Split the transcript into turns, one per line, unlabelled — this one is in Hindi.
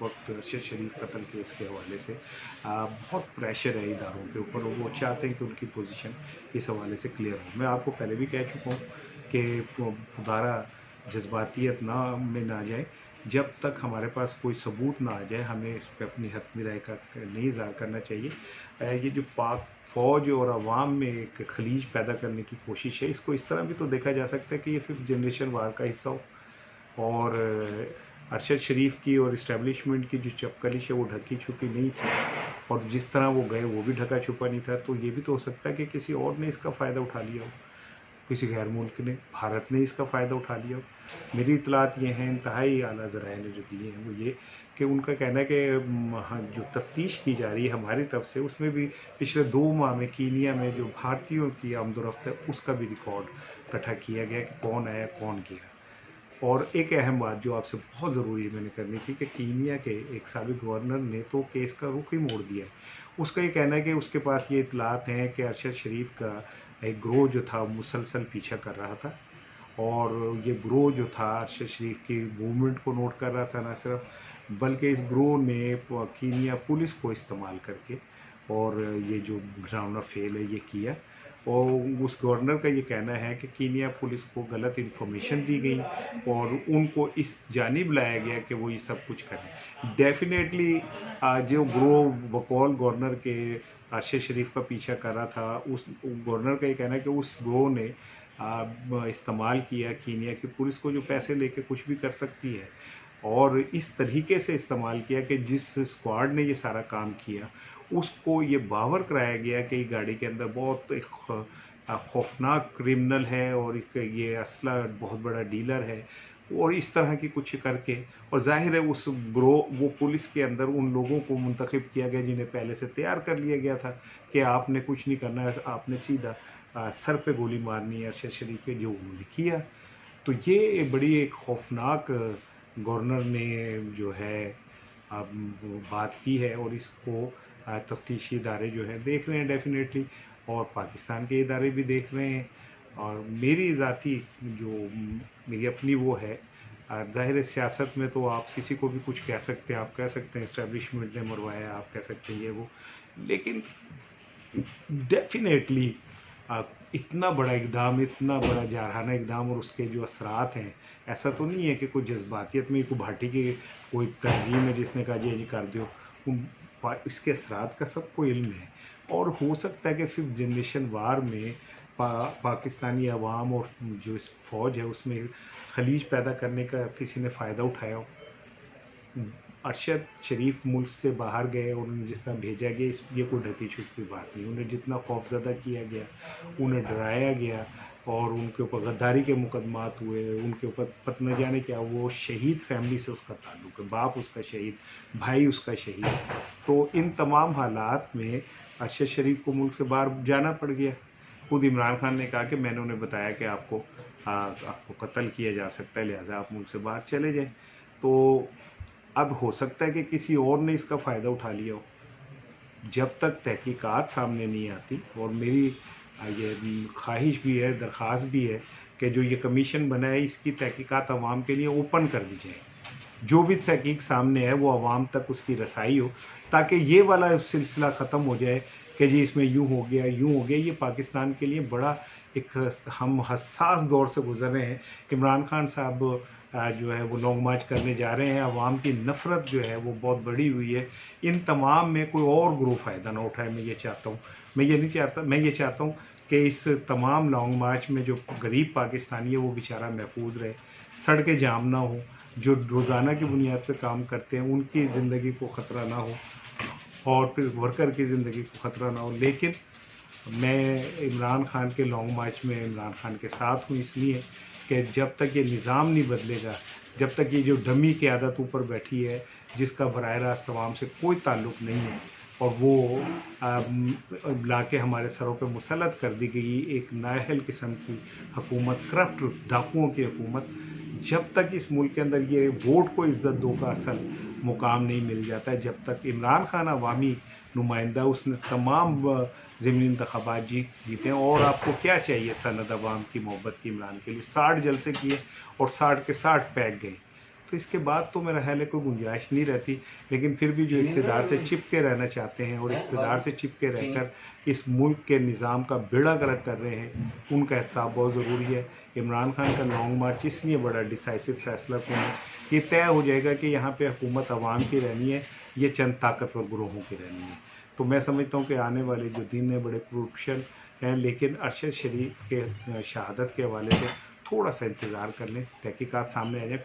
वक्त अरशद शरीफ कत्ल केस के हवाले से बहुत प्रेशर है इदारों के ऊपर और वो चाहते हैं कि उनकी पोजीशन इस हवाले से क्लियर हो। मैं आपको पहले भी कह चुका हूँ कि दोबारा जज्बातियत में ना जाए। जब तक हमारे पास कोई सबूत ना आ जाए हमें इस पर अपनी हतमी राय का नहीं इज़हार करना चाहिए। ये जो पाक फ़ौज और अवाम में एक खलीज पैदा करने की कोशिश है, इसको इस तरह भी तो देखा जा सकता है कि ये फिफ्थ जनरेशन वार का हिस्सा हो और अरशद शरीफ की और इस्टेब्लिशमेंट की जो चपकलिश है वो ढकी छुपी नहीं थी और जिस तरह वो गए वो भी ढका छुपा नहीं था। तो ये भी तो हो सकता है कि किसी और ने इसका फ़ायदा उठा लिया हो, किसी गैर मुल्क ने, भारत ने इसका फ़ायदा उठा लिया हो। मेरी इतलात ये हैं, इंतहाई आला ज़राए ने जो दिए हैं वो ये कि उनका कहना है कि हाँ, जो तफ्तीश की जा रही है हमारी तरफ से उसमें भी पिछले 2 माह में कीनिया में जो भारतीयों की आमदोरफ्त है उसका भी रिकॉर्ड इकट्ठा किया गया कि कौन आया कौन गया। और एक अहम बात जो आपसे बहुत ज़रूरी मैंने करनी थी कि कीनिया के एक साबिक गवर्नर ने तो केस का रुख ही मोड़ दिया है। उसका ये कहना है कि उसके पास ये इतलात हैं कि अरशद शरीफ का एक ग्रोह जो था मुसलसल पीछा कर रहा था और ये ग्रोह जो था अरशद शरीफ की मूवमेंट को नोट कर रहा था, ना सिर्फ बल्कि इस ग्रोह ने कीनिया पुलिस को इस्तेमाल करके और ये जो घिनौना फेल है ये किया। और उस गवर्नर का ये कहना है कि कीनिया पुलिस को गलत इन्फॉर्मेशन दी गई और उनको इस जानिब लाया गया कि वो ये सब कुछ करें। डेफिनेटली जो ग्रोह बकौल गवर्नर के अरशद शरीफ का पीछा कर रहा था, उस गवर्नर का ये कहना है कि उस ग्रोह ने इस्तेमाल किया कीनिया की पुलिस को जो पैसे लेके कुछ भी कर सकती है और इस तरीके से इस्तेमाल किया कि जिस स्क्वाड ने ये सारा काम किया उसको ये बावर कराया गया कि गाड़ी के अंदर बहुत एक खौफनाक क्रिमिनल है और ये असला बहुत बड़ा डीलर है और इस तरह की कुछ करके और जाहिर है उस ग्रोह वो पुलिस के अंदर उन लोगों को मुंतखब किया गया जिन्हें पहले से तैयार कर लिया गया था कि आपने कुछ नहीं करना है, आपने सीधा सर पे गोली मारनी है अरशद शरीफ के, जो उन्होंने किया। तो ये बड़ी एक खौफनाक गवर्नर ने जो है बात की है और इसको तफ्तीशी इदारे जो है देख रहे हैं डेफिनेटली और पाकिस्तान के इदारे भी देख रहे हैं। और मेरी ज़ाती जो मेरी अपनी वो है, ज़ाहिर है सियासत में तो आप किसी को भी कुछ कह सकते हैं, आप कह सकते हैं इस्टेब्लिशमेंट ने मरवाया, आप कह सकते हैं ये वो, लेकिन डेफिनेटली इतना बड़ा इकदाम, इतना बड़ा जारहाना इकदाम और उसके जो असरात हैं, ऐसा तो नहीं है कि कोई जज्बातियत में कोई भाटी की कोई तंजीम है जिसने कहा ये कर दो। इसके असरात का सबको इल्म है और हो सकता है कि फिफ्थ जनरेशन वार में पाकिस्तानी अवाम और जो इस फ़ौज है उसमें खलीज पैदा करने का किसी ने फ़ायदा उठाया हो। अरशद शरीफ मुल्क से बाहर गए और उन्हें जिस तरह भेजा गया ये कोई ढकी छुपी बात नहीं। उन्हें जितना खौफजदा किया गया, उन्हें डराया गया और उनके ऊपर गद्दारी के मुकदमात हुए, उनके ऊपर पता न जाने क्या, वो शहीद फैमिली से उसका ताल्लुक़ है, बाप उसका शहीद, भाई उसका शहीद। तो इन तमाम हालात में अरशद शरीफ को मुल्क से बाहर जाना पड़ गया। खुद इमरान खान ने कहा कि मैंने उन्हें बताया कि आपको कत्ल किया जा सकता है, लिहाजा आप मुल्क से बाहर चले जाएँ। तो अब हो सकता है कि किसी और ने इसका फ़ायदा उठा लिया हो। जब तक तहकीकात सामने नहीं आती, और मेरी ये ख्वाहिश भी है, दरख्वास्त भी है कि जो ये कमीशन बना है इसकी तहकीकात अवाम के लिए ओपन कर दी जाए। जो भी तहकीक सामने है वो अवाम तक उसकी रसाई हो, ताकि ये वाला सिलसिला ख़त्म हो जाए कि जी इसमें यूँ हो गया यूँ हो गया। ये पाकिस्तान के लिए बड़ा एक हम हसास दौर से गुजर रहे हैं। इमरान खान साहब जो है वो लॉन्ग मार्च करने जा रहे हैं, अवाम की नफ़रत जो है वो बहुत बढ़ी हुई है। इन तमाम में कोई और ग्रुप फ़ायदा ना उठाए, मैं ये चाहता हूँ। मैं ये चाहता हूँ कि इस तमाम लॉन्ग मार्च में जो गरीब पाकिस्तानी है वो बेचारा महफूज रहे, सड़कें जाम ना हो, जो रोज़ाना की बुनियाद पर काम करते हैं उनकी ज़िंदगी को ख़तरा ना हो और फिर वर्कर की ज़िंदगी को ख़तरा ना हो। लेकिन मैं इमरान खान के लॉन्ग मार्च में इमरान खान के साथ हूँ, इसलिए कि जब तक ये निज़ाम नहीं बदलेगा, जब तक ये जो डमी की आदत ऊपर बैठी है जिसका बराह रास्त अवाम से कोई ताल्लुक़ नहीं है और वो ला के हमारे सरों पे मुसल्लत कर दी गई एक नाअहल किस्म की हुकूमत, करप्ट डाकुओं की हुकूमत, जब तक इस मुल्क के अंदर ये वोट को इज़्ज़त दो का असल मुकाम नहीं मिल जाता है, जब तक इमरान खान अवामी नुमाइंदा, उसने तमाम ज़मीनी इंतख़ाबात जीते हैं। और आपको क्या चाहिए सनद अवाम की मोहब्बत की इमरान के लिए? 60 जलसे किए और 60 के 60 पैक गए। तो इसके बाद तो मेरा ख्याल है कोई गुंजाइश नहीं रहती। लेकिन फिर भी जो इक़्तिदार से चिपके रहना चाहते हैं और इक़्तिदार से चिपके रहकर इस मुल्क के निज़ाम का बेड़ा गर्क कर रहे हैं, उनका एहसास बहुत ज़रूरी है। इमरान खान का लॉन्ग मार्च इसलिए बड़ा डिसाइसिव फैसला क्यों है, ये तय हो जाएगा कि यहाँ पे हुकूमत अवाम की रहनी है, ये चंद ताकतवर ग्रोहों की रहनी है। तो मैं समझता हूँ कि आने वाले जो दिन है बड़े क्रूशियल हैं, लेकिन अरशद शरीफ के शहादत के हवाले से थोड़ा सा इंतज़ार कर लें, तहकीकात सामने आ जाए।